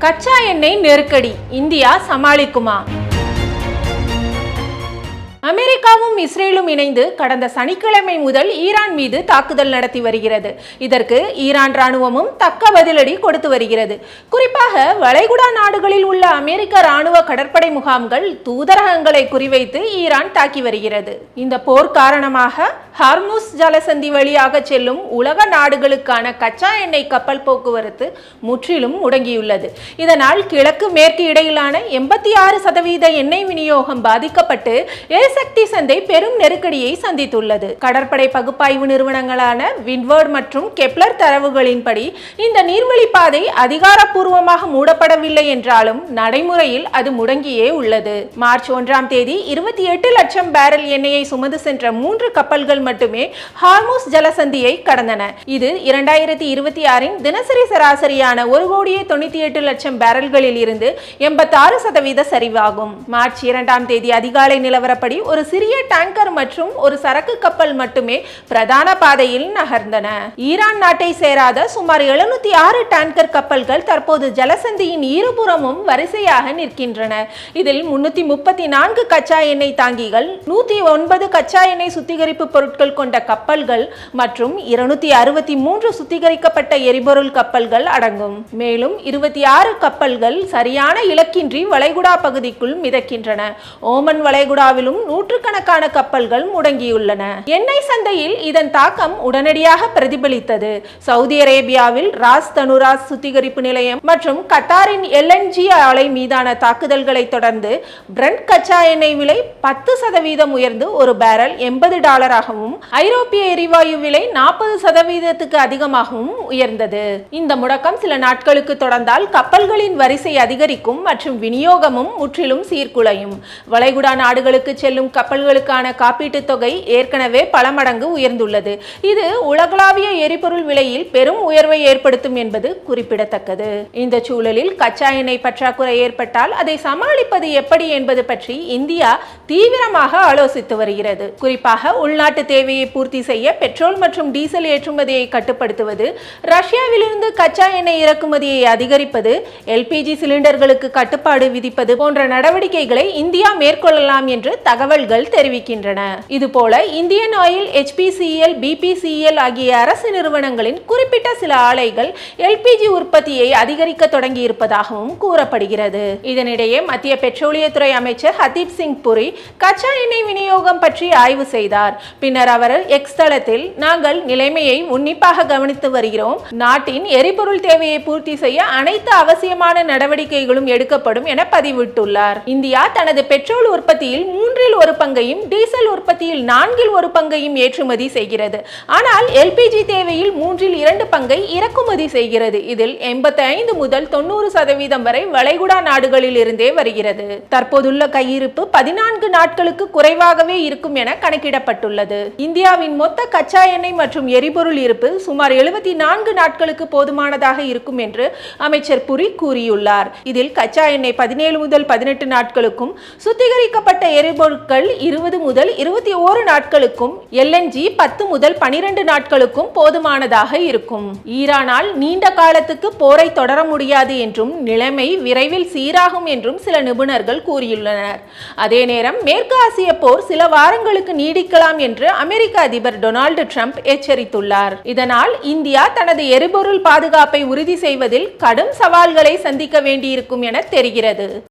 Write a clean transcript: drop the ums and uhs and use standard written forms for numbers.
கச்சா எண்ணெய் நெருக்கடி இந்தியா சமாளிக்குமா? அமெரிக்காவும் இஸ்ரேலும் இணைந்து கடந்த சனிக்கிழமை முதல் ஈரான் மீது தாக்குதல் நடத்தி வருகிறது. இதற்கு ஈரான் ராணுவமும் தக்க பதிலடி கொடுத்து வருகிறது. குறிப்பாக வளைகுடா நாடுகளில் உள்ள அமெரிக்க ராணுவ கடற்படை முகாம்கள், தூதரகங்களை குறிவைத்து ஈரான் தாக்கி வருகிறது. இந்த போர் காரணமாக ஹார்முஸ் ஜலசந்தி வழியாக செல்லும் உலக நாடுகளுக்கான கச்சா எண்ணெய் கப்பல் போக்குவரத்து முற்றிலும் முடங்கியுள்ளது. இதனால் கிழக்கு மேற்கு இடையிலான 86% எண்ணெய் விநியோகம் பாதிக்கப்பட்டு எரிசக்தி சந்தை பெரும் நெருக்கடியை சந்தித்துள்ளது. கடற்படை பகுப்பாய்வு நிறுவனங்களான விண்ட்வர்ட் மற்றும் கெப்லர் தரவுகளின்படி இந்த நீர்வழி பாதை அதிகாரப்பூர்வமாக மூடப்படவில்லை என்றாலும் நடைமுறையில் அது முடங்கியே உள்ளது. மார்ச் 1ஆம் தேதி 28 லட்சம் பேரல் எண்ணெயை சுமந்து சென்ற 3 கப்பல்கள் மட்டுமே ஹார்முஸ் ஜலசந்தியை கடந்தன. இது 2026இன் தினசரி சராசரியான 1,98 லட்சம் பேரல்களில் இருந்து 86% சரிவாகும். மார்ச் 2ஆம் தேதி அதிகாலை நிலவரப்படி ஒரு சிறிய டேங்கர் மற்றும் ஒரு சரக்கு கப்பல் மட்டுமே பிரதான பாதையில் நகர்ந்தன. ஈரான் நாட்டை சேராத சுமார் 706 டேங்கர் கப்பல்கள் தற்போது ஜலசந்தியின் இருபுறமும் வரிசையாக நிற்கின்றன. இதில் 334 கச்சா எண்ணெய் தாங்கிகள், 109 கச்சா எண்ணெய் சுத்திகரிப்பு பொருட்கள் கொண்ட கப்பல்கள் மற்றும் 263 சுத்திகரிக்கப்பட்ட எரிபொருள் கப்பல்கள் அடங்கும். மேலும் 26 கப்பல்கள் சரியான இலக்கின்றி வளைகுடா பகுதிக்குள் மிதக்கின்றன. ஓமன் வளைகுடாவிலும் நூற்றுக்கணக்கான கப்பல்கள் முடங்கியுள்ளன. எண்ணெய் சந்தையில் இதன் தாக்கம் உடனடியாக பிரதிபலித்தது. சவுதி அரேபியாவில் ராஸ் தனுராஸ் சுத்திகரிப்பு நிலையம் மற்றும் கத்தாரின் LNG ஆலை மீதான தாக்குதல்களை தொடர்ந்து பிரெண்ட் கச்சா எண்ணெய் விலை 10% உயர்ந்து ஒரு பேரல் $80 ஐரோப்பிய எரிவாயு விலை 40% அதிகமாகவும் உயர்ந்தது. இந்த முடக்கம் சில நாட்களுக்கு தொடர்ந்தால் கப்பல்களின் வரிசை அதிகரிக்கும் மற்றும் விநியோகமும் முற்றிலும் சீர்குலையும். வளைகுடா நாடுகளுக்கு செல்லும் கப்பல்களுக்கான காப்பீட்டு தொகை ஏற்கனவே பல மடங்கு உயர்ந்துள்ளது. இது உலகளாவிய எரிபொருள் விலையில் பெரும் உயர்வை ஏற்படுத்தும் என்பது குறிப்பிடத்தக்கது. இந்த சூழலில் கச்சா எண்ணெய் பற்றாக்குறை ஏற்பட்டால் அதை சமாளிப்பது எப்படி என்பது பற்றி இந்தியா தீவிரமாக ஆலோசித்து வருகிறது. குறிப்பாக உள்நாட்டு தேவையை பூர்த்தி செய்ய பெட்ரோல் மற்றும் டீசல் ஏற்றுமதியை கட்டுப்படுத்துவது, ரஷ்யாவிலிருந்து கச்சா எண்ணெய் இறக்குமதியை அதிகரிப்பது, LPG சிலிண்டர்களுக்கு கட்டுப்பாடு விதிப்பது போன்ற நடவடிக்கைகளை இந்தியா மேற்கொள்ளலாம் என்று தகவல்கள் தெரிவிக்கின்றன. இதுபோல இந்தியன் ஆயில், HPCL, BPCL ஆகிய அரசு நிறுவனங்களின் குறிப்பிட்ட சில ஆலைகள் LPG உற்பத்தியை அதிகரிக்க தொடங்கி இருப்பதாகவும் கூறப்படுகிறது. இதனிடையே மத்திய பெட்ரோலியத்துறை அமைச்சர் ஹர்தீப் சிங் புரி கச்சா எண்ணெய் விநியோகம் பற்றி ஆய்வு செய்தார். பின்னர் அவர் எக்ஸ் தளத்தில், நாங்கள் நிலைமையை உன்னிப்பாக கவனித்து வருகிறோம், நாட்டின் எரிபொருள் தேவையை பூர்த்தி செய்ய அனைத்து அவசியமான நடவடிக்கைகளும் எடுக்கப்படும் என பதிவிட்டுள்ளார். இந்தியா தனது பெட்ரோல் உற்பத்தியில் 1/3 பங்கையும், டீசல் உற்பத்தியில் 4/1 பங்கையும் ஏற்றுமதி செய்கிறது. ஆனால் LPG தேவையில் 2/3 பங்கை இறக்குமதி செய்கிறது. இதில் 85 முதல் 90% வரை வளைகுடா நாடுகளில் இருந்தே வருகிறது. தற்போதுள்ள கையிருப்பு 14 நாட்களுக்கு குறைவாகவே இருக்கும் என கணக்கிடப்பட்டுள்ளது. இந்தியாவின் மொத்த கச்சா எண்ணெய் மற்றும் எரிபொருள் இருப்பு சுமார் 74 நாட்களுக்கு போதுமானதாக இருக்கும் என்று அமைச்சர் புரி கூறியுள்ளார். இதில் கச்சா எண்ணெய் 17 முதல் 18 நாட்களுக்கும், சுத்திகரிக்கப்பட்ட எரிபொருட்கள் 20 முதல் 21 நாட்களுக்கும், LNG 10 முதல் 12 நாட்களுக்கும் போதுமானதாக இருக்கும். ஈரானால் நீண்ட காலத்துக்கு போரை தொடர முடியாது என்றும் நிலைமை விரைவில் சீராகும் என்றும் சில நிபுணர்கள் கூறியுள்ளனர். அதே நேரம் மேற்கு ஆசிய போர் சில வாரங்களுக்கு நீடிக்கலாம் என்று அமெரிக்க அதிபர் டொனால்டு ட்ரம்ப் எச்சரித்துள்ளார். இதனால் இந்தியா தனது எரிபொருள் பாதுகாப்பை உறுதி செய்வதில் கடும் சவால்களை சந்திக்க வேண்டியிருக்கும் என தெரிகிறது.